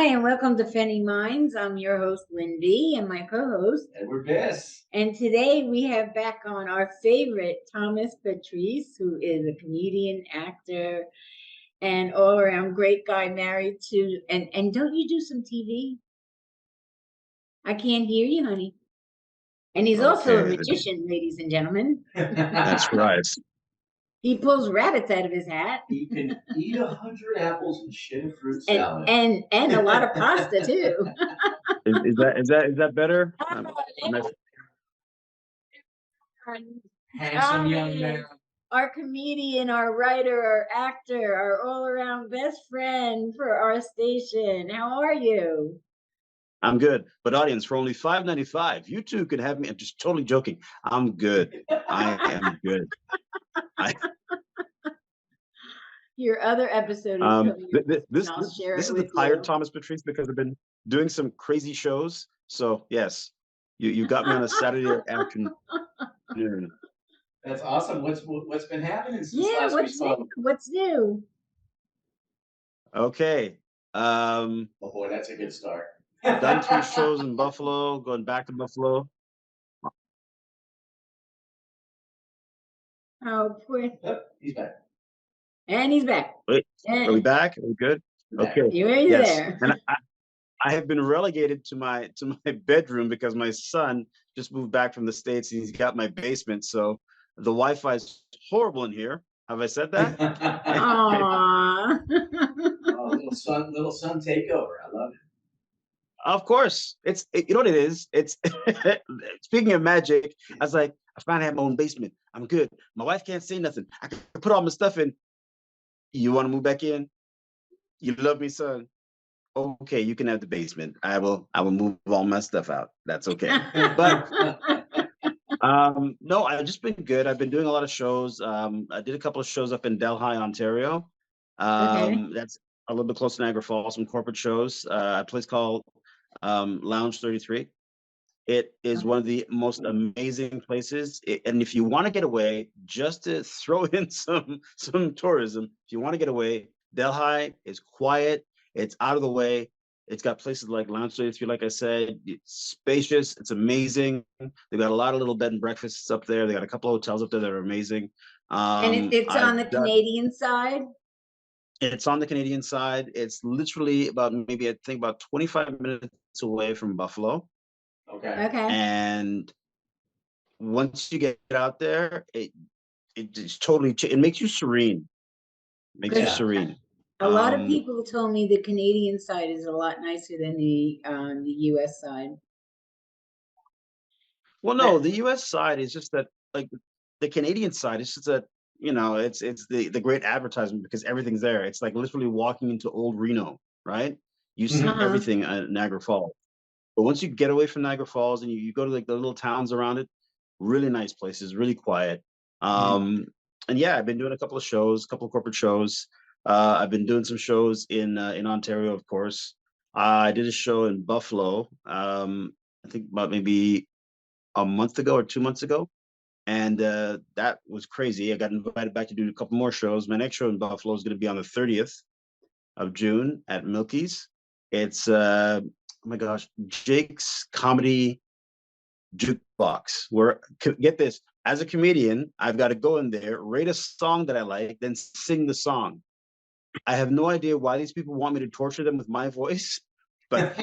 and welcome to Fenny Minds. I'm your host, Lynn V, and my co-host, Edward Biss. And today we have back on our favorite, Thomas Patrice, who is a comedian, actor, and all-around great guy married to, and don't you do some TV? I can't hear you, honey. And he's also a magician, ladies and gentlemen. That's right. He pulls rabbits out of his hat. He can eat 100 apples and shit a fruit salad. And a lot of pasta too. Is that better? Handsome young man. Our comedian, our writer, our actor, our all-around best friend for our station. How are you? I'm good. But audience, for only $5.95, you two could have me. I'm just totally joking. I'm good. I am good. Your other episode is this is the tired Thomas Patrice because I've been doing some crazy shows. So yes, you got me on a Saturday afternoon. That's awesome. What's been happening since last we spoke? What's new? Okay. Oh boy, that's a good start. Done 3 shows in Buffalo, going back to Buffalo. Oh, poor. Yep, he's back. And he's back. Wait, are we back? Are we good? Okay. You're in there. And I have been relegated to my bedroom because my son just moved back from the States and he's got my basement. So the Wi-Fi is horrible in here. Have I said that? Aww. Oh, little son takeover. I love it. Of course. You know what it is? It's speaking of magic, I was like, I finally have my own basement. I'm good. My wife can't say nothing. I can put all my stuff in. You want to move back in? You love me, son? Okay, you can have the basement. I will move all my stuff out. That's okay. But no, I've just been good. I've been doing a lot of shows. I did a couple of shows up in Delhi, Ontario. That's a little bit close to Niagara Falls, some corporate shows. A place called Lounge 33. It is one of the most amazing places. And if you want to get away, just to throw in some tourism, if you want to get away, Delhi is quiet. It's out of the way. It's got places like Lounge 33, like I said. It's spacious. It's amazing. They've got a lot of little bed and breakfasts up there. They got a couple of hotels up there that are amazing. And it's on the Canadian side? It's on the Canadian side. It's literally about maybe, I think, about 25 minutes away from Buffalo. Okay. And once you get out there, it just totally it makes you serene. Makes you serene. A lot of people told me the Canadian side is a lot nicer than the U.S. side. Well, no, the U.S. side is just that, like, the Canadian side is just that, you know, it's the great advertisement because everything's there. It's like literally walking into old Reno, right? You see everything at Niagara Falls. But once you get away from Niagara Falls and you go to like the little towns around it, really nice places, really quiet. And yeah, I've been doing a couple of shows, a couple of corporate shows. I've been doing some shows in Ontario, of course. I did a show in Buffalo, I think about maybe a month ago or 2 months ago. And that was crazy. I got invited back to do a couple more shows. My next show in Buffalo is going to be on the 30th of June at Milky's. It's, oh my gosh, Jake's Comedy Jukebox. Where, get this, as a comedian, I've got to go in there, rate a song that I like, then sing the song. I have no idea why these people want me to torture them with my voice, but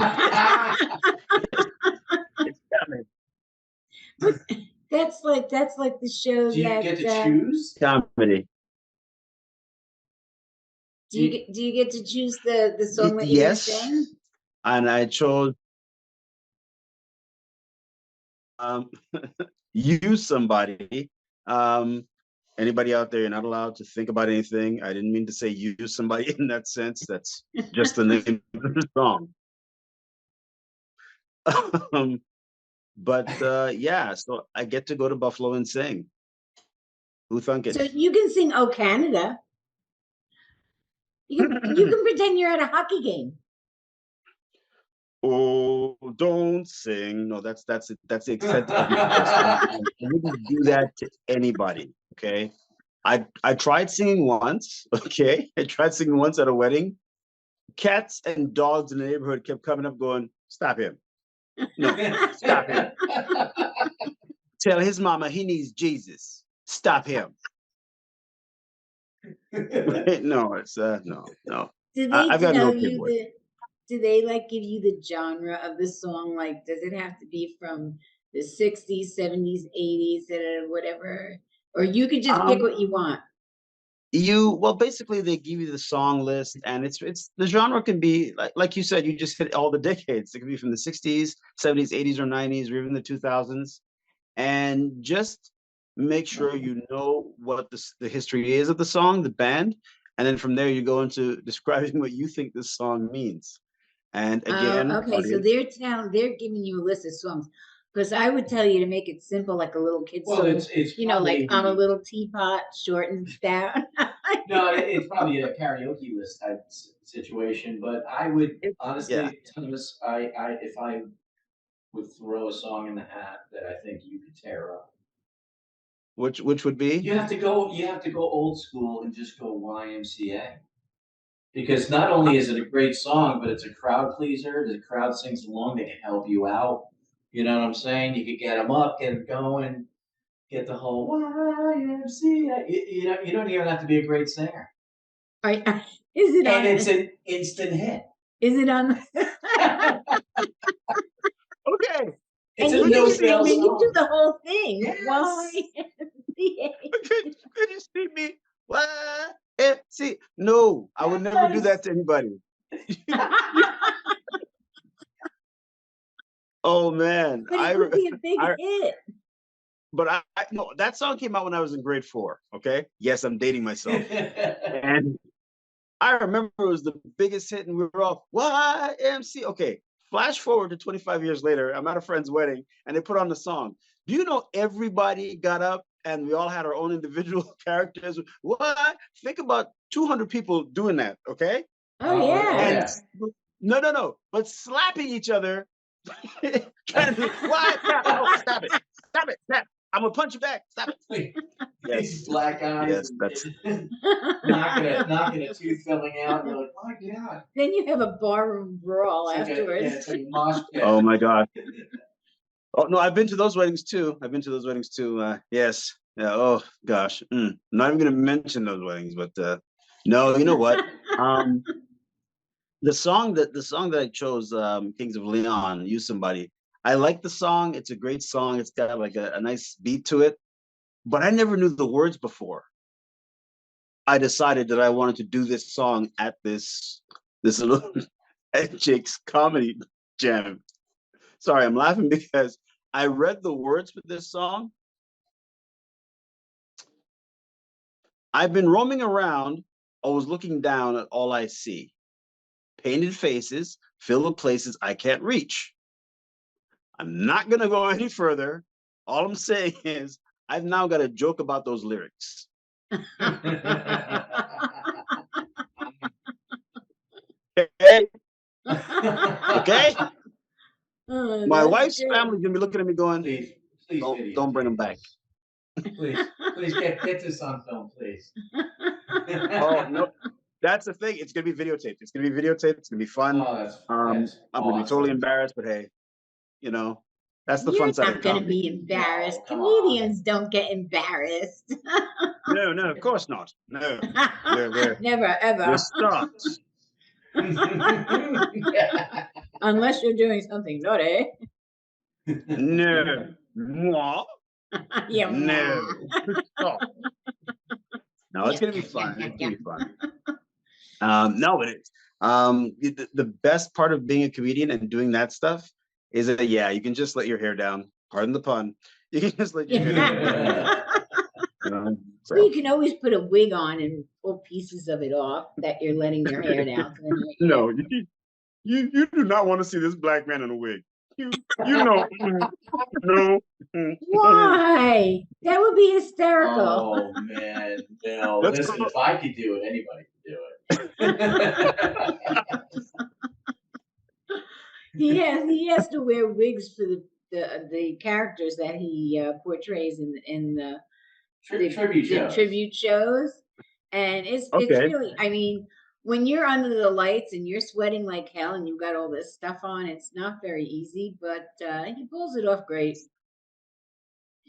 it's coming. That's like the show. Do you get to choose comedy? Do you get to choose the song that you're sing? And I chose Use Somebody. Anybody out there, you're not allowed to think about anything. I didn't mean to say use somebody in that sense. That's just the name of the song. But yeah, so I get to go to Buffalo and sing. Who thunk it? So you can sing "Oh Canada." You can pretend you're at a hockey game. Oh, don't sing. No, that's the extent of your voice. I wouldn't do that to anybody. Okay. I tried singing once. Okay. I tried singing once at a wedding. cats and dogs in the neighborhood kept coming up going, stop him. No, stop him. Tell his mama he needs Jesus. Stop him. No, it's no. Do they I've got no tell kid you voice. do they like give you the genre of the song? Like, does it have to be from the 60s, 70s, 80s, whatever? Or you could just pick what you want? Well, basically they give you the song list, and it's the genre can be like you said, you just hit all the decades. It could be from the 60s, 70s, 80s, or 90s, or even the 2000s. And just make sure you know what the history is of the song, the band, and then from there you go into describing what you think this song means. And again, Okay, so they're giving you a list of songs. Because I would tell you to make it simple, like a little kid Well, song. it's You know, like probably I'm a little teapot, short and stout. no, it's probably a karaoke list type situation. But I would yeah. honestly, Thomas, if I would throw a song in the hat that I think you could tear up. Which would be? You have to go old school and just go YMCA. Because not only is it a great song, but it's a crowd pleaser. The crowd sings along. They can help you out. You know what I'm saying? You could get them up, get them going, get the whole YMCA. You don't even have to be a great singer. Is it And on? it's an instant hit. Is it on? Okay. It's and a no-fail song. You do the whole thing. Yes. Why? Could you see me? What? See, no, I would never do that to anybody. Oh man, But it would be a big hit. But I no, that song came out when I was in grade 4. Okay, yes, I'm dating myself, and I remember it was the biggest hit, and we were all YMC. Okay, flash forward to 25 years later, I'm at a friend's wedding, and they put on the song. Do you know everybody got up and we all had our own individual characters? What? Think about 200 people doing that. Okay. Oh yeah. And no, but slapping each other. Trying to do why? No, stop it! Stop it! Stop! I'm gonna punch you back. Stop it! These black eyes. Yes, that's knocking a tooth filling out. You're like, my God. Then you have a barroom brawl afterwards. It's like a mosh pit. Oh my God. Oh no, I've been to those weddings too. Yes. Yeah. Oh gosh. I'm not even gonna mention those weddings, but no. You know what? The song that I chose, Kings of Leon, Use Somebody. I like the song. It's a great song. It's got like a nice beat to it, but I never knew the words before. I decided that I wanted to do this song at this little at Jake's comedy jam. Sorry, I'm laughing because I read the words for this song. I've been roaming around, always looking down at all I see. Painted faces, filled with places I can't reach. I'm not going to go any further. All I'm saying is I've now got a joke about those lyrics. Okay? Okay? My wife's family's going to be looking at me going, please don't bring them back. Please get this on film, please. Oh, no. That's the thing. It's going to be videotaped. It's going to be fun. Oh, that's I'm going to be totally embarrassed, but hey, that's the fun side of comedy. You're not going to be embarrassed. No, comedians don't get embarrassed. No, of course not. No. We're never, ever. We're stars. Unless you're doing something naughty. No. Moi? Yeah, no. Stop. No, it's going to be fun. It's going to be fun. No, but it's the best part of being a comedian and doing that stuff is that you can just let your hair down. Pardon the pun. You can just let your hair down. So. Well, you can always put a wig on and pull pieces of it off that you're letting your hair down. No, you do not want to see this black man in a wig. You know. No. Why? That would be hysterical. Oh man, no. Listen, if I could do it, anybody could do it. He has to wear wigs for the characters that he portrays in the tribute shows, and it's really, I mean, when you're under the lights and you're sweating like hell and you've got all this stuff on, it's not very easy, but he pulls it off great.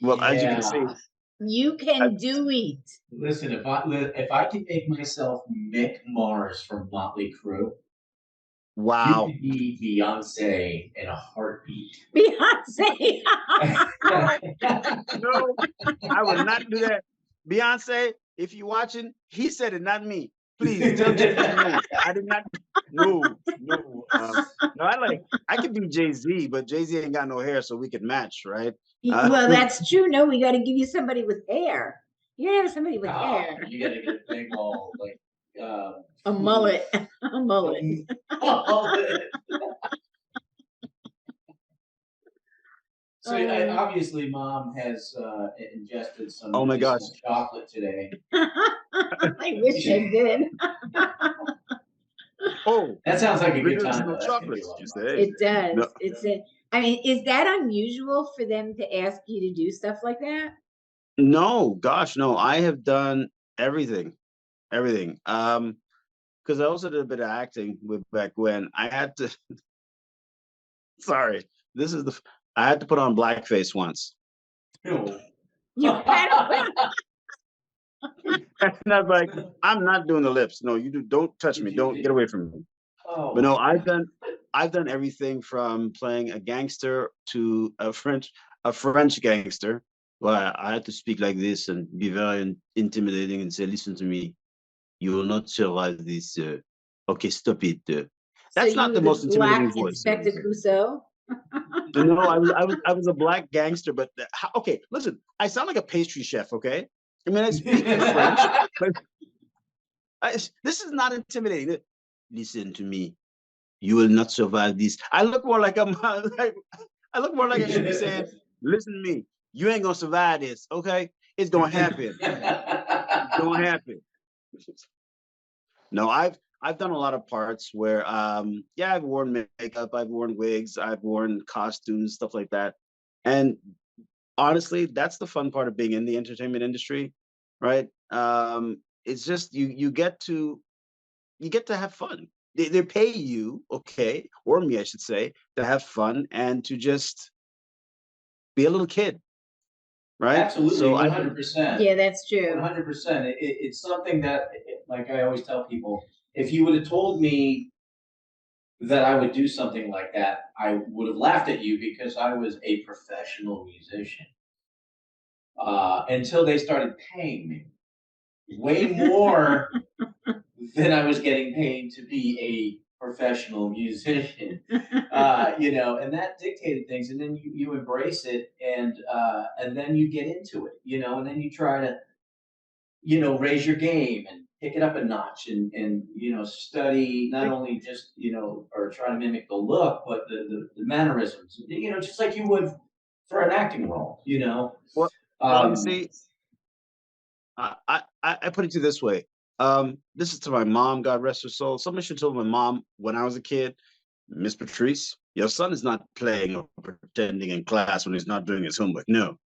Well, as you can Yeah. see, You can do it. Listen, if I could make myself Mick Mars from Motley Crue, you wow. could be Beyonce in a heartbeat. Beyonce. No, I will not do that. Beyonce, if you're watching, he said it, not me. Please tell Jay-Z no. I did not. No, no. No, I could be Jay-Z, but Jay-Z ain't got no hair, so we could match, right? Well, that's true. No, we got to give you somebody with hair. You gotta have somebody with hair. You gotta get a big old a mullet. A mullet. So obviously, Mom has ingested some oh my gosh chocolate today. I wish I did. Oh, that sounds like a good time. No chocolates, you say? It does. No. I mean, is that unusual for them to ask you to do stuff like that? No, gosh, no. I have done everything. Because I also did a bit of acting back when I had to. Sorry, I had to put on blackface once. Ew. You had And I was like, I'm not doing the lips. No, you do. Don't touch me. Don't get away from me. Oh, but no, I've done everything from playing a gangster to a French gangster. Well, I had to speak like this and be very intimidating and say, "Listen to me, you will not survive this. Okay, stop it." That's so not the most intimidating voice. Inspector Clouseau. No, I was a black gangster, but okay, listen, I sound like a pastry chef. Okay, I mean I speak in French, but this is not intimidating. Listen to me, you will not survive this. I look more like I should be saying, listen to me, you ain't gonna survive this. Okay, it's gonna happen. It's gonna happen. No, I've done a lot of parts where yeah, I've worn makeup, I've worn wigs, I've worn costumes, stuff like that. And honestly, that's the fun part of being in the entertainment industry, right? It's just you get to have fun. They pay you, okay, or me, I should say, to have fun and to just be a little kid, right? Absolutely, So 100%. Yeah, that's true. 100%. It's something that, like I always tell people, if you would have told me that I would do something like that, I would have laughed at you because I was a professional musician. Until they started paying me way more than I was getting paid to be a professional musician. And that dictated things, and then you embrace it, and then you get into it, and then you try to, raise your game and pick it up a notch and study not only just, or try to mimic the look, but the mannerisms, just like you would for an acting role, well, you see, I put it to you this way. This is to my mom, God rest her soul. Somebody should tell my mom when I was a kid, Miss Patrice, your son is not playing or pretending in class when he's not doing his homework. No,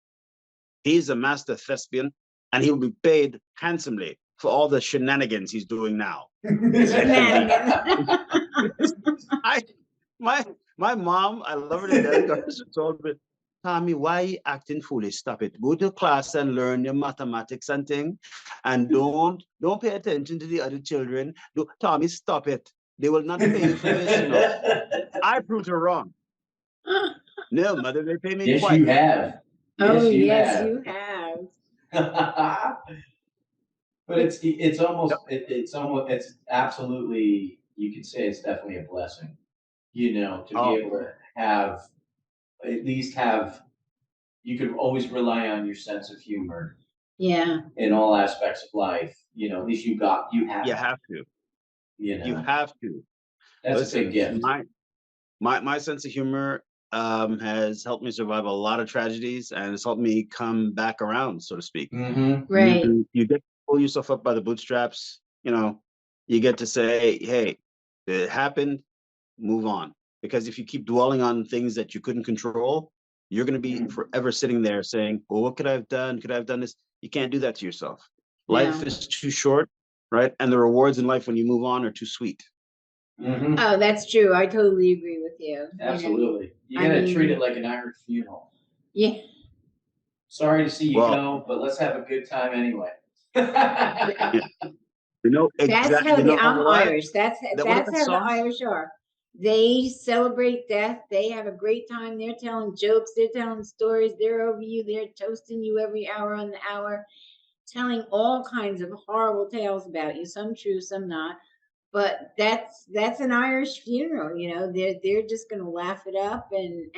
he's a master thespian, and he will be paid handsomely for all the shenanigans he's doing now. My mom, I love her to death. She told me, Tommy, why you acting foolish? Stop it. Go to class and learn your mathematics and thing, and don't pay attention to the other children. Tommy, stop it. They will not pay you for this. I proved her wrong. No, mother, they pay me yes, quite. You have. Yes, you have. But it's absolutely, you could say it's definitely a blessing, to be able to have, at least you could always rely on your sense of humor. Yeah. In all aspects of life, at least you have. You have to. You have to. That's a big gift. My sense of humor has helped me survive a lot of tragedies, and it's helped me come back around, so to speak. Mm-hmm. Right. You get to pull yourself up by the bootstraps. You get to say, hey, it happened, move on. Because if you keep dwelling on things that you couldn't control, you're going to be forever sitting there saying, well, what could I have done? Could I have done this? You can't do that to yourself. Life is too short right? And the rewards in life when you move on are too sweet. Mhm. Oh, that's true. I totally agree with you. Absolutely. You I gotta mean- treat it like an Irish funeral. Yeah. Sorry to see you Well- go, but let's have a good time anyway. You know, That's exactly. how You know I'm what? Irish. That's What are the how the songs? Irish are. They celebrate death. They have a great time. They're telling jokes. They're telling stories. They're over you. They're toasting you every hour on the hour, telling all kinds of horrible tales about you. Some true, some not. But that's an Irish funeral. You know, they're just gonna laugh it up and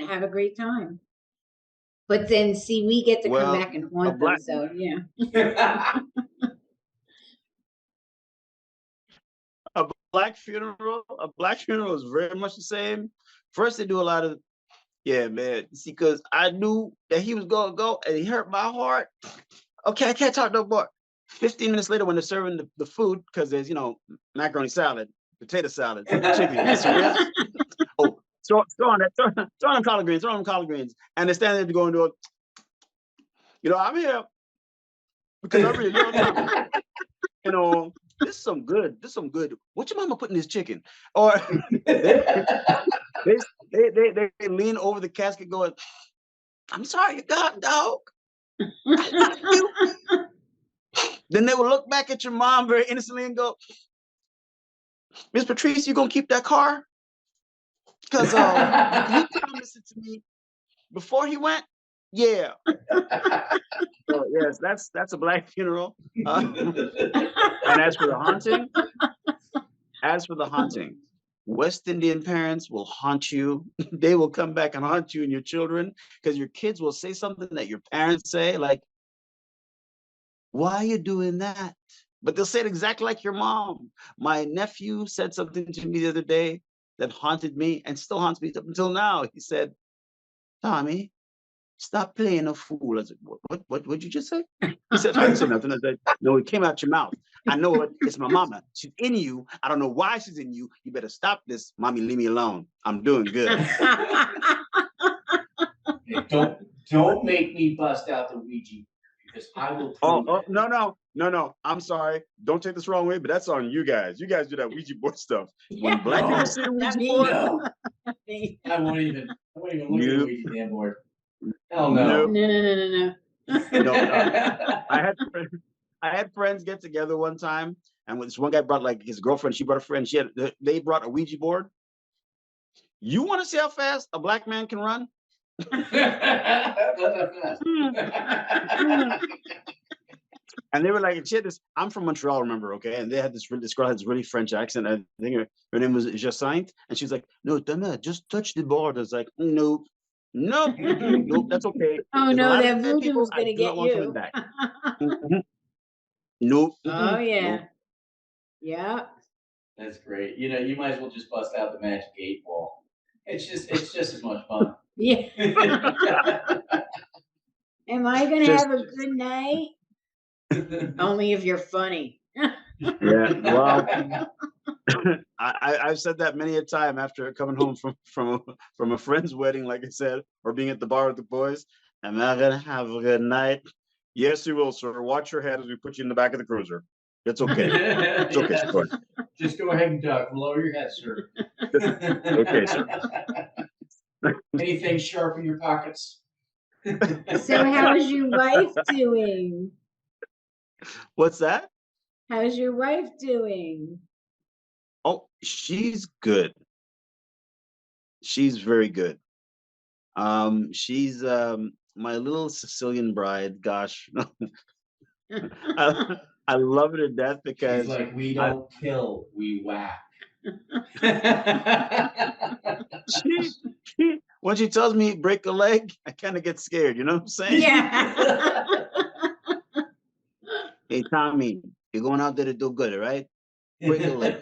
have a great time. But then, see, we get to come Well, back and haunt them. black- So yeah. a black funeral is very much the same. First, they do a lot of, yeah, man. See, because I knew that he was gonna go, and he hurt my heart. Okay, I can't talk no more. 15 minutes later, when they're serving the food, because there's, you know, macaroni salad, potato salad, chicken, some ribs. Oh, throw on that, throw on collard greens, and they're standing there going to it. You know, I'm here because I really love Tommy. You know, this is some good. What your mama put in this chicken? Or they lean over the casket going, I'm sorry, you got dog. I love you. Then they will look back at your mom very innocently and go, Miss Patrice, you gonna keep that car? Because you promised it to me before he went. Yeah. So yes, that's a black funeral. And as for the haunting, West Indian parents will haunt you. They will come back and haunt you and your children because your kids will say something that your parents say, like, why are you doing that? But they'll say it exactly like your mom. My nephew said something to me the other day that haunted me and still haunts me up until now. He said, Tommy, stop playing a fool. I said, what'd you just say? He said, I didn't say nothing. I said, no, it came out your mouth. I know it. It's my mama. She's in you. I don't know why she's in you. You better stop this. Mommy, leave me alone. I'm doing good. Hey, don't make me bust out the Ouija because I will prove it. No. I'm sorry. Don't take this wrong way, but that's on you guys. You guys do that Ouija board stuff. When black people see the Ouija board, No. I won't even look at the Ouija damn board. Hell no. No. I had friends get together one time, and this one guy brought like his girlfriend. She brought a friend. They brought a Ouija board. You want to see how fast a black man can run? And they were like, shit, I'm from Montreal, remember, okay? And they had this girl had this really French accent. I think her name was Jacinthe. And she's like, no, Thomas, just touch the board. I was like, nope, that's okay. Oh no, that voodoo is gonna get you. Back. Nope. Oh yeah. Nope. Yeah. That's great. You know, you might as well just bust out the magic 8-ball. It's just as much fun. Yeah. Am I gonna have a good night? Only if you're funny. Yeah, well, I've said that many a time after coming home from a friend's wedding, like I said, or being at the bar with the boys. Am I gonna have a good night? Yes, you will, sir. Watch your head as we put you in the back of the cruiser. It's okay. It's okay, sir. Just go ahead and duck. Lower your head, sir. Okay, sir. Anything sharp in your pockets? So how's your wife doing? What's that? How's your wife doing? Oh, she's good. She's very good. She's my little Sicilian bride. Gosh, I love her to death because she's like, we don't kill, we whack. When she tells me break a leg, I kind of get scared. You know what I'm saying? Yeah. Hey, Tommy, you're going out there to do good, all right? Break a leg.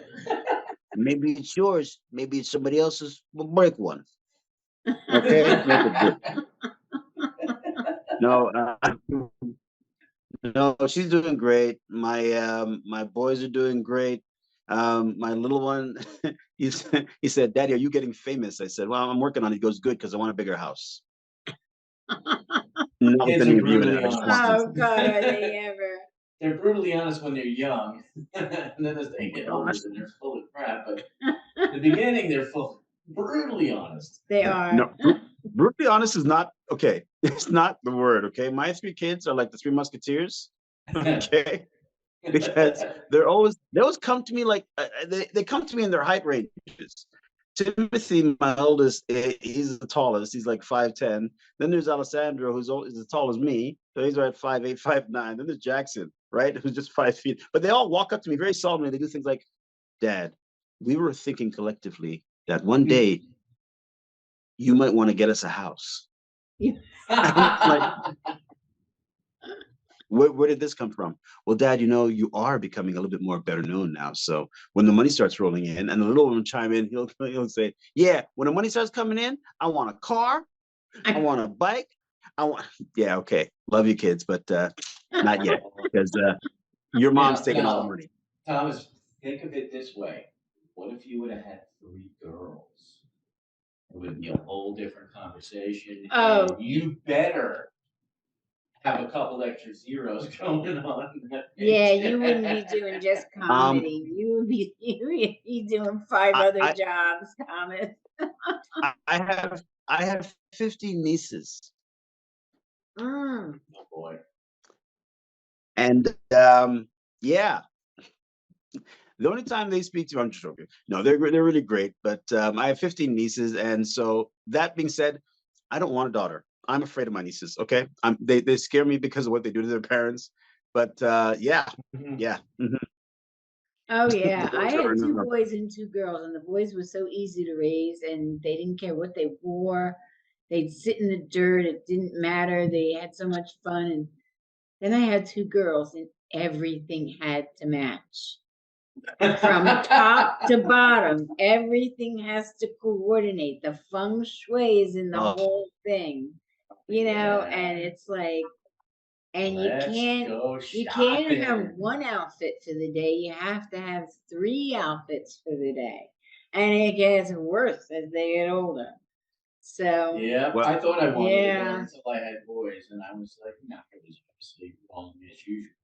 Maybe it's yours. Maybe it's somebody else's. But break one. Okay, make it good. No, she's doing great. My boys are doing great. My little one, he said, Daddy, are you getting famous? I said, well, I'm working on it. He goes, good, because I want a bigger house. Not with any of you in it. Oh God, are they ever? they're brutally honest when they're young, and then as they Oh my get older, gosh. then they're full of crap. But in the beginning, they're full brutally honest. They are. No, brutally honest is not okay. It's not the word. Okay, my three kids are like the Three Musketeers. Okay, because they always come to me like they come to me in their height ranges. Timothy, my oldest, he's the tallest. He's like 5'10". Then there's Alessandro, is as tall as me, so he's right 5'8", 5'9". Then there's Jackson, right, who's just 5 feet. But they all walk up to me very solemnly. They do things like, "Dad, we were thinking collectively that one day you might want to get us a house." I'm like, where did this come from? Well, Dad, you are becoming a little bit more better known now. So when the money starts rolling in, and the little one will chime in, he'll say, "Yeah, when the money starts coming in, I want a car, I want a bike, I want." Yeah, okay, love you, kids, but not yet, because your mom's taking all the Now, money. Thomas, think of it this way: what if you would have had 3 girls? It would be a whole different conversation, Oh, and you better have a couple extra zeros going on. yeah, you wouldn't be doing just Um, comedy. You would be doing 5 I other I jobs, Thomas. I have 50 nieces, Mm. Oh boy. and yeah, the only time they speak to me, I'm just joking. No, they're really great. But I have 15 nieces, and so that being said, I don't want a daughter. I'm afraid of my nieces. Okay, they scare me because of what they do to their parents. But yeah, Mhm. yeah, mhm. Oh The yeah, I boys are had 2 enough. boys and 2 girls, and the boys were so easy to raise, and they didn't care what they wore. They'd sit in the dirt. It didn't matter. They had so much fun. And then I had 2 girls, and everything had to match. From top to bottom, everything has to coordinate. The feng shui is in the Oh, whole thing, and Yeah. it's like, and Let's go you can't have shopping. one outfit for the day. You have to have 3 outfits for the day. And it gets worse as they get older. So, Yeah, well, I thought I wanted a daughter yeah. until I had boys, and I was like, no, it was obviously wrong as usual.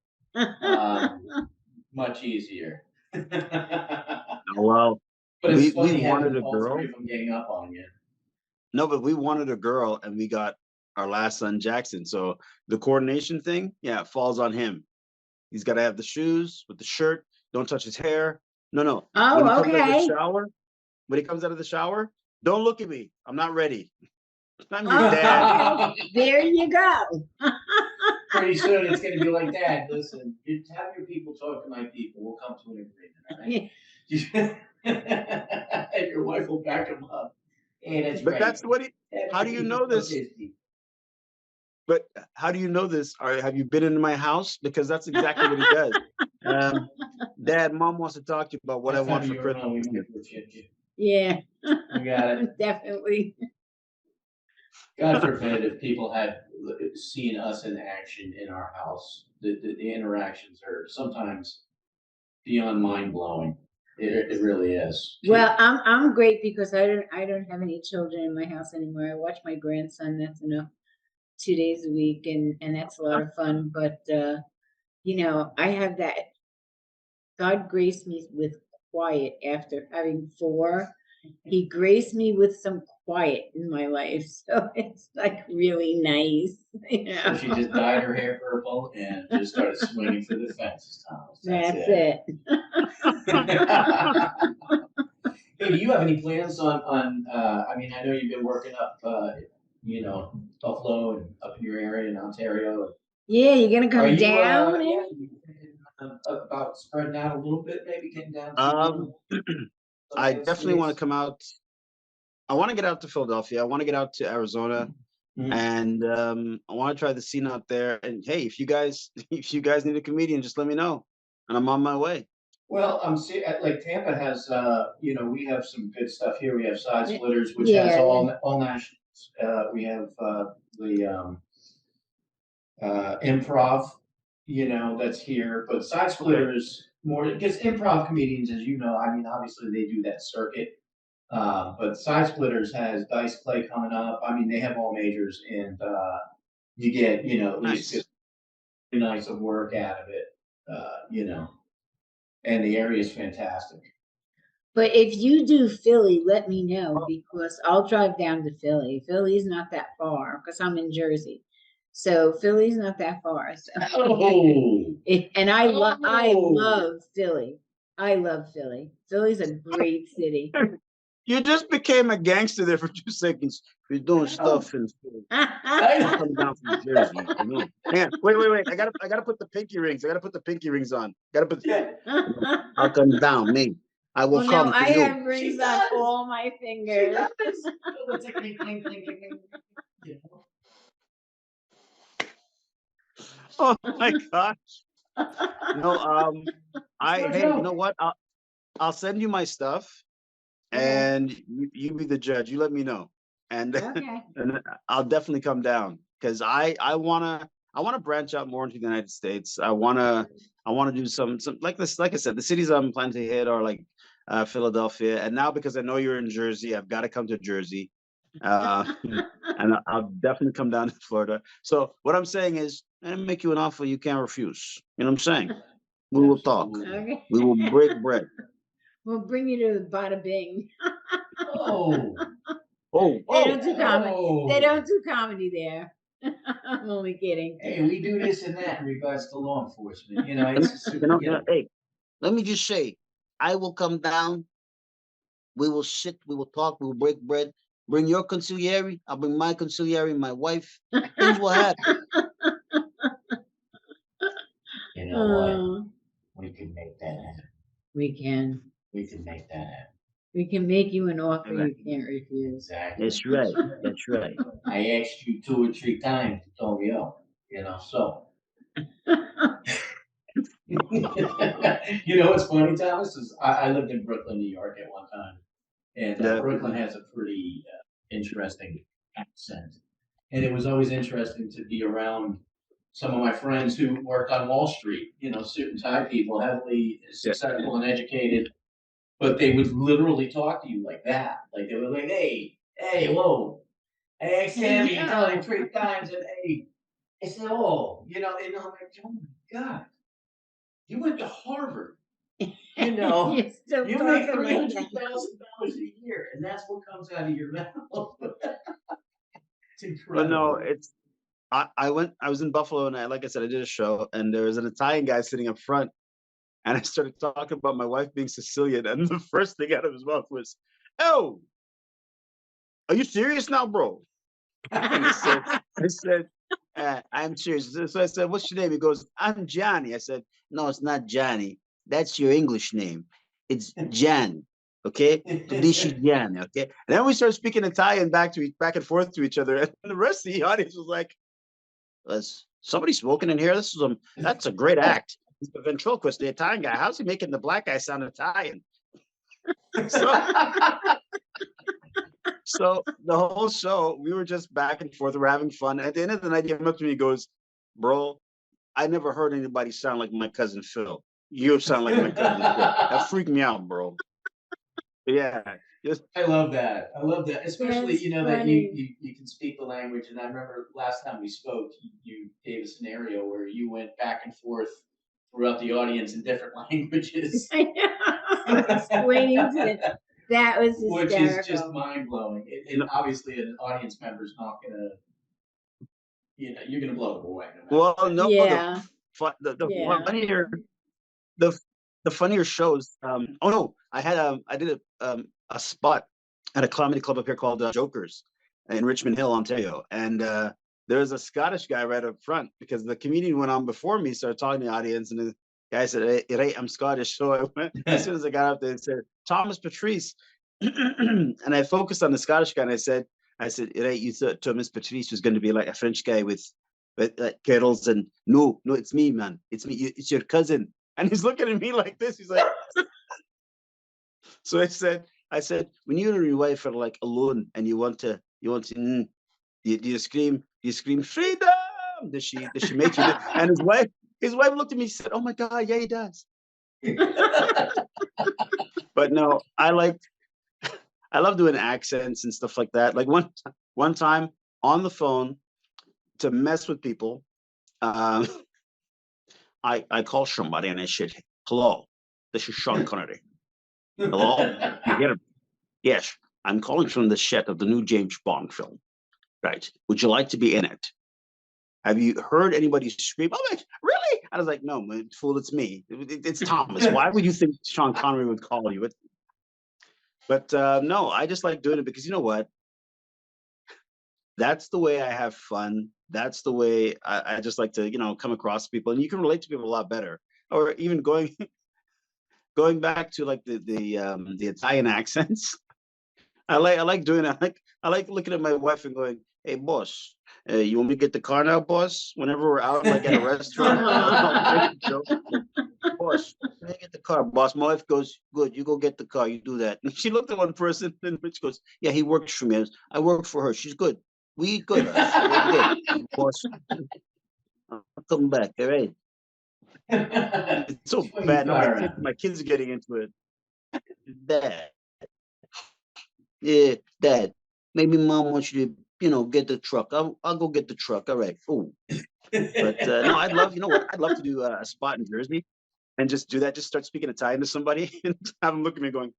Um, Much easier. But well, it's we funny wanted having a all 3 girl. of them getting up on you. No, but we wanted a girl, and we got our last son Jackson. So the coordination thing, yeah, it falls on him. He's got to have the shoes with the shirt. Don't touch his hair. No, no. When he Oh, comes out of the okay. shower, don't look at me. I'm not ready. I'm your Oh, dad. okay. There you go. Pretty soon it's going to be like that. Listen, you have your people talk to my people. We'll come to an agreement, all right? And your wife will back them up. Hey, that's But right. that's what he. Have How my do you people know talk to this? his people. But how do you know this? Or have you been in my house? Because that's exactly what he does. Um, Dad, Mom wants to talk to you about what I Next want time for you're Christmas around, we this might year. do a chip chip. Yeah, You got it. definitely. God forbid if people had seen us in action in our house. The interactions are sometimes beyond mind blowing. It really is. Well, I'm great because I don't have any children in my house anymore. I watch my grandson. That's enough. 2 days a week, and that's a lot of fun. But I have that. God graced me with quiet after having 4. He graced me with some quiet in my life, so it's like really nice. So she just dyed her hair purple and just started swinging for the fences, Thomas. That's That's it. it. Hey, do you have any plans on? I mean, I know you've been working up, Buffalo and up in your area in Ontario. Yeah, you're gonna Are come you, down yeah, any? you thinking, about spreading out a little bit, maybe getting down to Um, I Sunset definitely want to States? come out. I want to get out to Philadelphia. I want to get out to Arizona, Mhm. and I want to try the scene out there. And hey, if you guys if you guys need a comedian, just let me know, and I'm on my way. Well, like Tampa has, we have some good stuff here. We have Side Splitters, which has Yeah, all nationals. We have the improv, that's here. But Side Okay, Splitters more because improv comedians, as you know, I mean, obviously they do that circuit. But Side Splitters has Dice Play coming up. I mean, they have all majors, and you get at least nice. 50 nights of work out of it. you know, and the area is fantastic. But if you do Philly, let me know because I'll drive down to Philly. Philly's not that far because I'm in Jersey. So Philly's not that far. So Oh, and I love Philly. I love Philly. Philly's a great city. You just became a gangster there for 2 seconds. You're doing stuff in Philly. I Come down from Jersey, you know. Hang on. Wait. I gotta put the pinky rings. I gotta put the pinky rings on. Gotta put. yeah. I'll come down, me. I will Well, come no, to I you. have rings on all my fingers. It's a clink, clink, clink, clink, clink, you know? Oh my gosh. No, No hey, you joke. know what? I'll send you my stuff, Okay. and you be the judge. You let me know, and Okay. and I'll definitely come down because I wanna branch out more into the United States. I wanna do some like this. Like I said, the cities I'm planning to hit are like Philadelphia, and now because I know you're in Jersey, I've got to come to Jersey. And I'll definitely come down to Florida. So what I'm saying is, I make you an offer you can't refuse. You know what I'm saying? We will talk. Absolutely. Okay. We will break bread. We'll bring you to the Bada Bing. Oh, They don't do comedy. They oh. don't do comedy there. I'm only kidding. Hey, we do this and that in regards to law enforcement. You know, And, it's just super, you know. hey, let me just say, I will come down. We will sit. We will talk. We will break bread. Bring your consigliere. I'll bring my consigliere, my wife. Things will happen. You know what? Oh, We can make that happen. we can. We can make that happen. We can make you an offer Right. you can't refuse. Exactly. That's right. That's right. I asked you 2 or 3 times. You told me, oh, you know, so. You know what's funny, Thomas, is I lived in Brooklyn, New York at one time. And Yeah. Brooklyn has a pretty interesting accent. And it was always interesting to be around some of my friends who worked on Wall Street, you know, suit and tie people, heavily successful and educated, but they would literally talk to you like that. Like they were like, hey, whoa, hey, Sammy, you tell me 3 times, and hey, I said, oh, you know, and I'm like, oh my God, you went to Harvard. You know, You're still you make talking like that. $300,000 a year, and that's what comes out of your mouth. It's But no, incredible. it's I was in Buffalo and like I said, I did a show and there was an Italian guy sitting up front and I started talking about my wife being Sicilian and the first thing out of his mouth was, "Oh, are you serious now, bro?" And I said, I'm serious. So I said, "What's your name?" He goes, "I'm Johnny." I said, "No, it's not Johnny. That's your English name. It's Jan. Okay, so this is Jan. Okay." And then we started speaking Italian back and forth to each other, and the rest of the audience was like, "Was somebody smoking in here? That's a great act." He's the ventriloquist, the Italian guy. How's he making the black guy sound Italian? So, so the whole show, we were just back and forth. We're having fun. At the end of the night, he came up to me and goes, "Bro, I never heard anybody sound like my cousin Phil. You sound like my cousin Phil." That freaked me out, bro. But yeah, just I love that. I love that, especially That's you know that funny. you can speak the language. And I remember last time we spoke, you gave a scenario where you went back and forth throughout the audience in different languages, I know. Explaining to them. That was which is just hysterical. mind blowing. no, Obviously, an audience member's not gonna, you know, you're gonna blow them away no matter well, what. no, Yeah. the Yeah. funnier the the funnier shows. Oh no, I did a spot at a comedy club up here called Jokers in Richmond Hill, Ontario, and there was a Scottish guy right up front because the comedian went on before me, started talking to the audience, and the guy said, "Hey, right, I'm Scottish." So I went, as soon as I got up there, and said, "Thomas Patrice," and I focused on the Scottish guy, and I said, "Right, you thought Thomas Patrice was going to be like a French guy with like curls, and no, it's me, man, it's me, it's your cousin." And he's looking at me like this. He's like, so I said, when you and your wife are like alone and you scream freedom? Does she make you do? And his wife looked at me and said, "Oh my God, yeah, he does." But no, I love doing accents and stuff like that. Like one time on the phone to mess with people, um, I call somebody and I said, hello, this is Sean Connery. Hello, you hear him? Yes, I'm calling from the set of the new James Bond film. Right. Would you like to be in it? Have you heard anybody scream? Oh, my, really? I was like, no, fool, it's me. It's Thomas. Why would you think Sean Connery would call you? But no, I just like doing it because you know what? That's the way I have fun. That's the way I just like to, come across people, and you can relate to people a lot better. Or even going back to like the Italian accents. I like doing it. I like looking at my wife and going, "Hey, boss, you want me to get the car now, boss?" Whenever we're out, like at a restaurant, I'll make a joke. Boss, let me get the car, boss. My wife goes, "Good, you go get the car. You do that." And she looked at one person, and she goes, "Yeah, he works for me. I work for her. She's good. We good. We're good, boss. I'll come back. All right." It's so bad. Now my kids are getting into it. Dad, yeah, Dad. Maybe Mom wants you to, get the truck. I'll go get the truck. All right. Oh, but no, I'd love. You know what? I'd love to do a spot in Jersey and just do that. Just start speaking Italian to somebody and have them look at me going,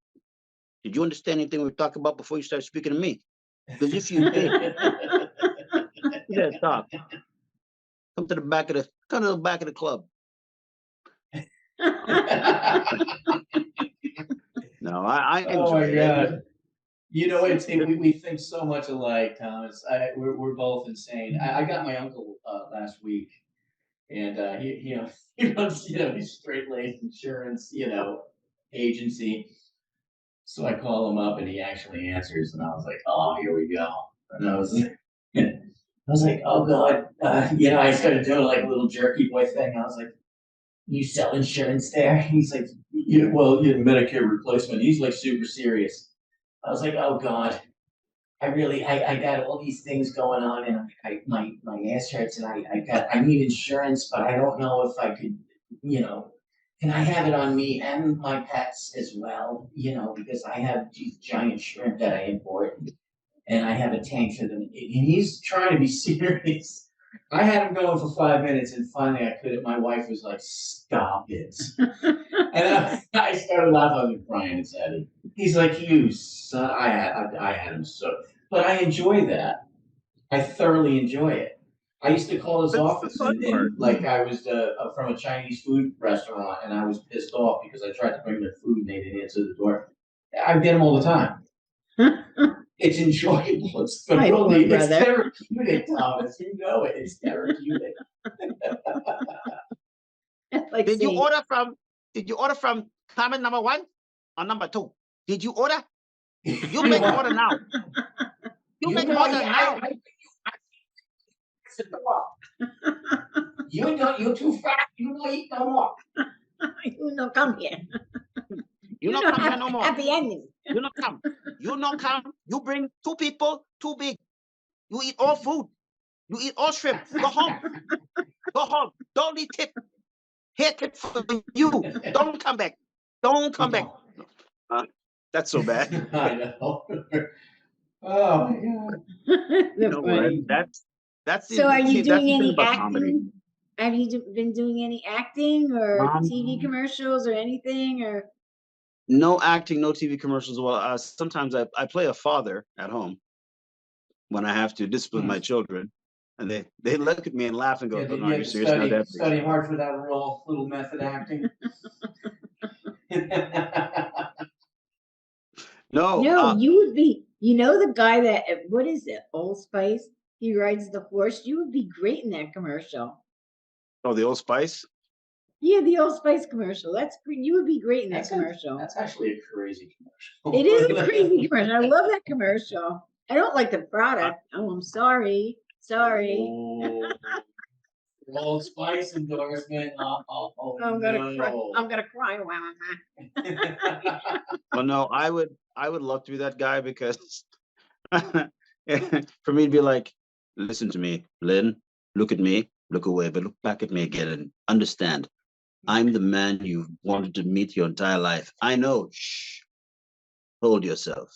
"Did you understand anything we were talking about before you started speaking to me? Because if you did, yeah, stop. Come to the back of the club." No, I Oh enjoy my it. God. You know, we think so much alike, Thomas. We're both insane. I got my uncle last week, and he runs his straight laced insurance agency. So I call him up, and he actually answers, and I was like, oh, here we go. And I was like, oh God, I started doing like a little jerky boy thing. I was like, you sell insurance there? He's like, yeah, well, Medicare replacement. He's like super serious. I was like, oh God, I got all these things going on, and my ass hurts, and I need insurance, but I don't know if I could, can I have it on me and my pets as well, because I have these giant shrimp that I import, and I have a tank for them, and he's trying to be serious. I had him going for 5 minutes, and finally I couldn't. My wife was like, "Stop it!" And I started laughing. I was crying. It's Eddie. He's like, "You son." I had him so, but I enjoy that. I thoroughly enjoy it. I used to call his That's the office, fun part. and like I was from a Chinese food restaurant, and I was pissed off because I tried to bring their food and they didn't answer the door. I get them all the time. It's enjoyable. It's totally, it's therapeutic, Thomas. You know it. It's therapeutic. Like Did you order from comment number 1 or number 2? Did you order? You make order now. You make order now. You're too fat. You don't eat no more. Come here. You not come here no more. Happy ending. You not come. You not come. You bring 2 people, too big. You eat all food. You eat all shrimp. Go home. Go home. Don't eat tip. Here tip for you. Don't come back. Don't come back. That's so bad. I know. Oh my God. You know what? That's the So are you see, that's doing the thing any about comedy. acting? Have you been doing any acting or TV commercials or anything or? No acting, no TV commercials. Well, sometimes I play a father at home when I have to discipline my children, and they look at me and laugh and go, "Oh, no, are you serious now, Dad?" Study hard for that role, little method acting. No, No, you would be. You know the guy that what is it? Old Spice. He rides the horse. You would be great in that commercial. oh, the Old Spice. Yeah, the Old Spice commercial. That's you would be great in that commercial. That's actually a crazy commercial. It is a crazy commercial. I love that commercial. I don't like the product. Oh, I'm sorry. Sorry. Oh, Old Spice endorsement. I'm gonna cry. I'm gonna cry while I'm at. Well, no, I would love to be that guy because for me to be like, listen to me, Lynn, look at me, look away, but look back at me again and understand. I'm the man you've wanted to meet your entire life. I know. Shh. Hold yourself.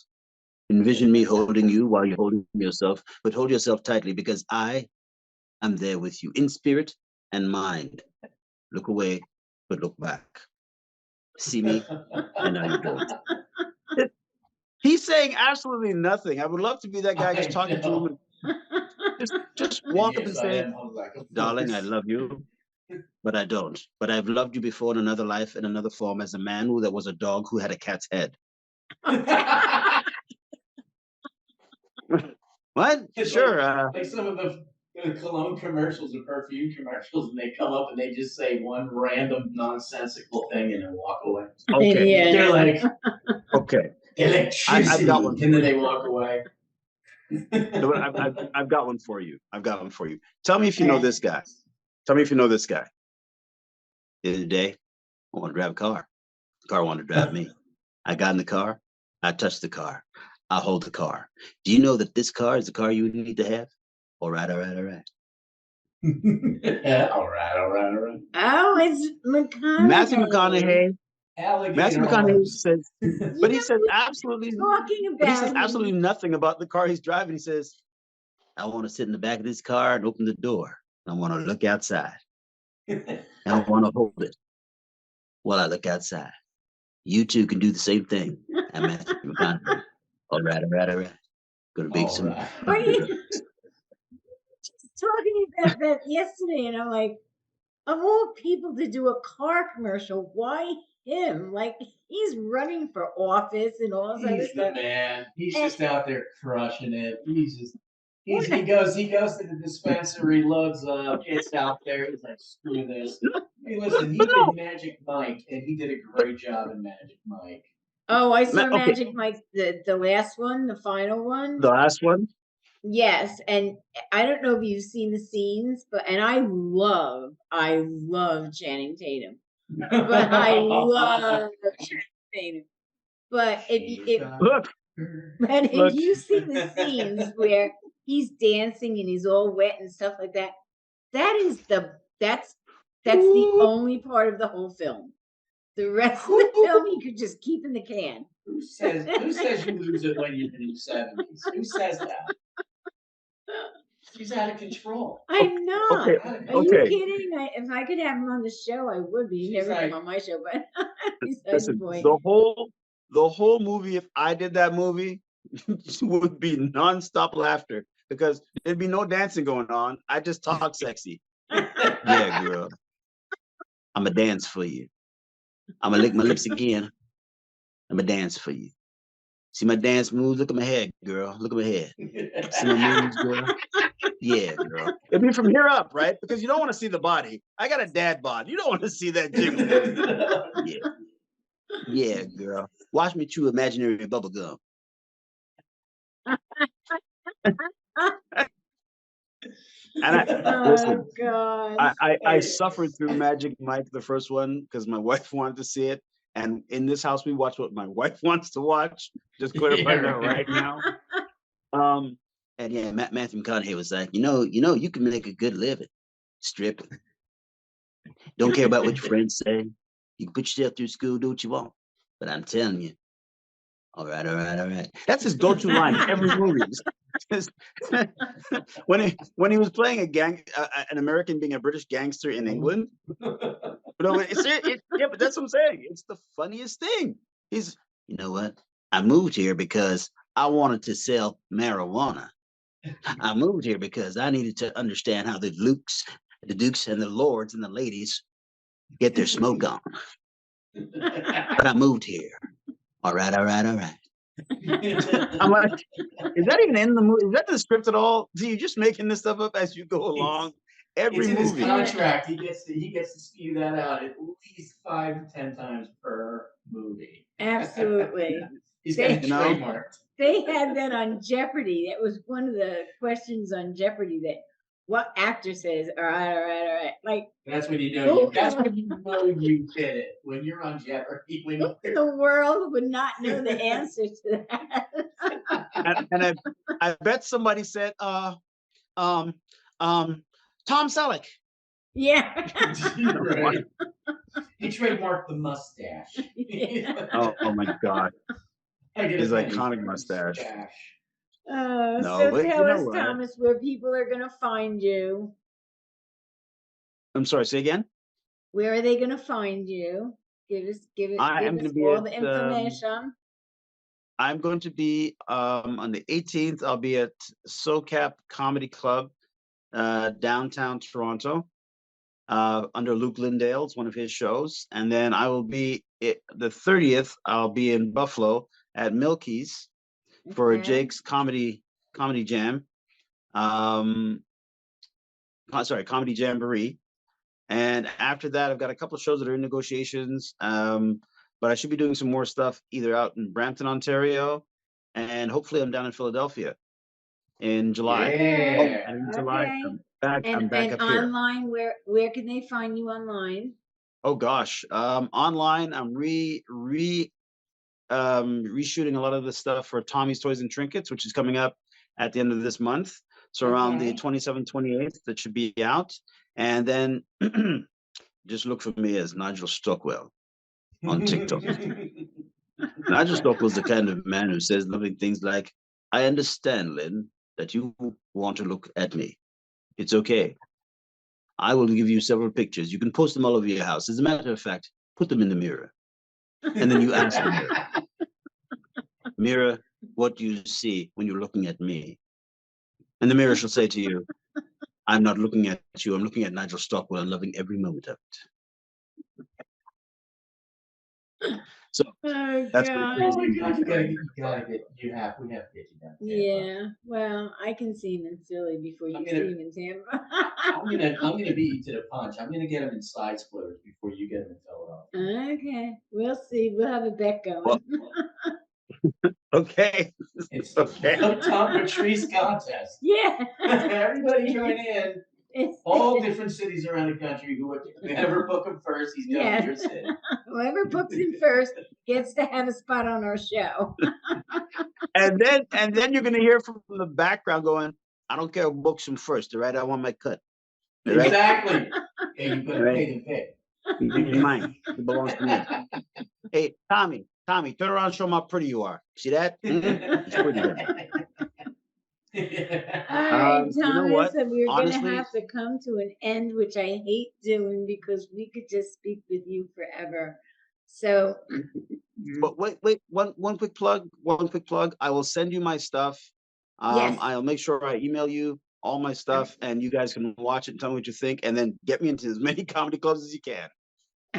Envision me holding you while you're holding yourself, but hold yourself tightly because I am there with you in spirit and mind. Look away, but look back. See me, and now you don't. He's saying absolutely nothing. I would love to be that guy just talking to him and just walk up and Yes, I say, am on like a darling, I force. love you, but I don't. But I've loved you before in another life, in another form, as a man who that was a dog who had a cat's head. What? It's Sure. like some of the cologne commercials or perfume commercials, and they come up and they just say one random nonsensical thing and then walk away. Okay. Yeah. They're like, Okay. electricity, I've got one. and then they walk away. No, I've got one for you. I've got one for you. Tell me if you know this guy. Tell me if you know this guy. The other day, I want to drive a car. The car wanted to drive me. I got in the car. I touched the car. I hold the car. Do you know that this car is the car you need to have? All right, all right, all right. All right. Oh, it's McConaughey. Matthew McConaughey. Matthew Alligator McConaughey arms. says, You but he know says who's absolutely, talking but he about says him? absolutely nothing about the car he's driving. He says, I want to sit in the back of this car and open the door. I want to look outside. And I want to hold it while I look outside. You two can do the same thing. I'm Matthew McConaughey. All right, all right, all right. Gonna make All some. right. But he talking about that yesterday, and I'm like, of all people to do a car commercial, why him? Like, he's running for office and all this other He's the stuff. man. He's And- just out there crushing it. He goes to the dispensary, loads up, gets out there. He's like, screw this. Hey, listen, he did Magic Mike, and he did a great job in Magic Mike. Oh, I saw Okay. Magic Mike, the last one, the final one. The last one? Yes, and I don't know if you've seen the scenes, but and I love Channing Tatum, but I love Channing Tatum. But if Look, but if look. you see the scenes where he's dancing and he's all wet and stuff like that, that's the only part of the whole film. The rest of the film you could just keep in the can. Who says you lose it when you're in your 70s? Who says that? She's out of control. I'm not. Okay, Are you okay. kidding? If I could have him on the show, I would be. He She's never come like- on my show, but besides the Listen, point. the whole movie, if I did that movie, would be nonstop laughter because there'd be no dancing going on. I just talk sexy. Yeah, girl. I'ma dance for you. I'ma lick my lips again. I'ma dance for you. See my dance moves? Look at my head, girl. Look at my head. See my moves, girl? Yeah, girl. It'd be from here up, right? Because you don't want to see the body. I got a dad bod. You don't want to see that jiggle. Yeah. Yeah, girl. Watch me chew imaginary bubble gum. And listen, Oh God. I suffered through Magic Mike, the first one, because my wife wanted to see it. And in this house, we watch what my wife wants to watch. Just clarifying that right now. And yeah, Matthew McConaughey was like, you can make a good living stripping. Don't care about what your friends say. You can put yourself through school, do what you want. But I'm telling you, all right, all right, all right. That's his go-to line in every movie. when he was playing an American being a British gangster in England. But that's what I'm saying. It's the funniest thing. He's, you know what? I moved here because I wanted to sell marijuana. I moved here because I needed to understand how the dukes and the lords and the ladies get their smoke on. But I moved here. All right, all right, all right. I'm like, is that even in the movie? Is that the script at all? So you're just making this stuff up as you go along? Every it's in movie. his contract. He gets to spew that out at least 5 to 10 times per movie. Absolutely. He's got it You know? trademarked. They had that on Jeopardy. That was one of the questions on Jeopardy that what actor says, all right, all right, all right. Like, That's when you know. That's when you know you did it. When you're on Jeopardy. When who in the world would not know the answer to that? And I bet somebody said, Tom Selleck. Yeah. Right. He trademarked the mustache. Yeah. Oh my God. His iconic mustache. No, So but tell you know us, what? Thomas, where people are going to find you. I'm sorry, say again? Where are they going to find you? Give us I am going to be all at. the information. I'm going to be on the 18th. I'll be at SoCap Comedy Club, downtown Toronto, under Luke Lindale's one of his shows, and then I will be the 30th. I'll be in Buffalo at Milky's for Okay. Jake's comedy jam. Sorry, comedy jamboree. And after that, I've got a couple of shows that are in negotiations. But I should be doing some more stuff either out in Brampton, Ontario, and hopefully I'm down in Philadelphia in July. Yeah. Oh, and in July, Okay. I'm back up here. Online, where can they find you online? Oh gosh, online I'm reshooting a lot of the stuff for Tommy's Toys and Trinkets, which is coming up at the end of this month. So around the Okay. 27th, 28th, that should be out. And then just look for me as Nigel Stockwell on TikTok. Nigel Stockwell's the kind of man who says loving things like, I understand, Lynn, that you want to look at me. It's okay. I will give you several pictures. You can post them all over your house. As a matter of fact, put them in the mirror. And then you ask the mirror, mirror, what do you see when you're looking at me? And the mirror shall say to you, I'm not looking at you. I'm looking at Nigel Stockwell and loving every moment of it. So that's God. Oh my God, we have to get you down. Yeah. Well, I can see him in Philly before you see him in Tampa. I'm gonna beat you to the punch. I'm gonna get him in side splitters before you get him in Philadelphia. Okay. We'll see. We'll have a bet going. Well, okay. It's the Tom Patrice contest. Yeah. Everybody join in. All different cities around the country. Whoever book him first, he's going to your city. Whoever books him first gets to have a spot on our show. And then you're gonna hear from the background going, I don't care who books him first, all right? I want my cut. All right? Exactly. Hey, you better pay the pay. He's mine. It belongs to me. Hey, Tommy, turn around and show him how pretty you are. See that? It's pretty good. All right, Thomas, you know what? we're going Honestly, to have to come to an end, which I hate doing because we could just speak with you forever. So, but wait, one quick plug. I will send you my stuff. yes. I'll make sure I email you all my stuff, and you guys can watch it and tell me what you think, and then get me into as many comedy clubs as you can.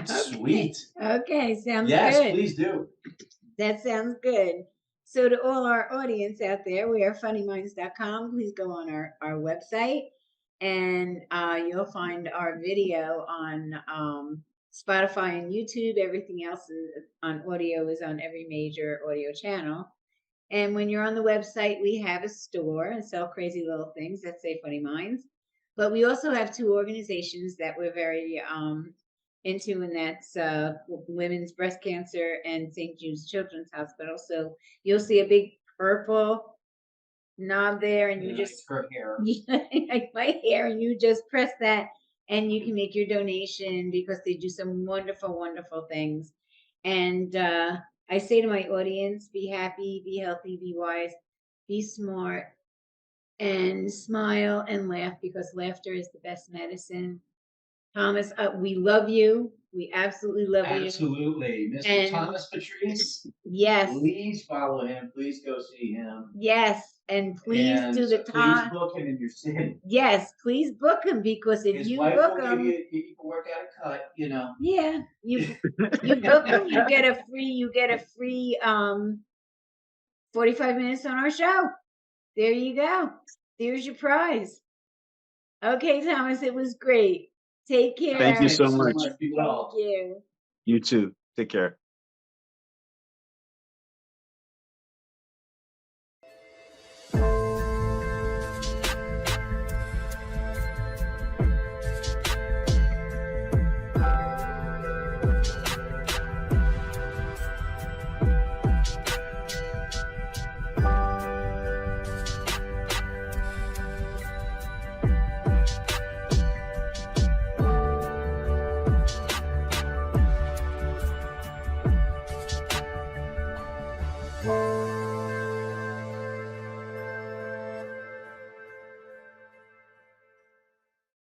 Sweet. Okay, sounds good. Yes, please do. That sounds good. So to all our audience out there, we are funnyminds.com. Please go on our website, and you'll find our video on Spotify and YouTube. Everything else is on audio is on every major audio channel. And when you're on the website, we have a store and sell crazy little things that say Funny Minds. But we also have two organizations that we're very into, and that's Women's Breast Cancer and St. Jude's Children's Hospital. So you'll see a big purple knob there, and you just her hair. like my hair, and you just press that, and you can make your donation because they do some wonderful, wonderful things. And I say to my audience, be happy, be healthy, be wise, be smart, and smile and laugh, because laughter is the best medicine. Thomas, we love you. We absolutely love you. Absolutely. Mr. Thomas Patrice. Yes. Please follow him. Please go see him. Yes. And please do the time. Please book him in your city. Yes, please book him, because if you book him, you can work out a cut, you know. Yeah, you book him, you get a free 45 minutes on our show. There you go. There's your prize. Okay, Thomas, it was great. Take care. Thank you so much. Be well. Thank you. You too. Take care.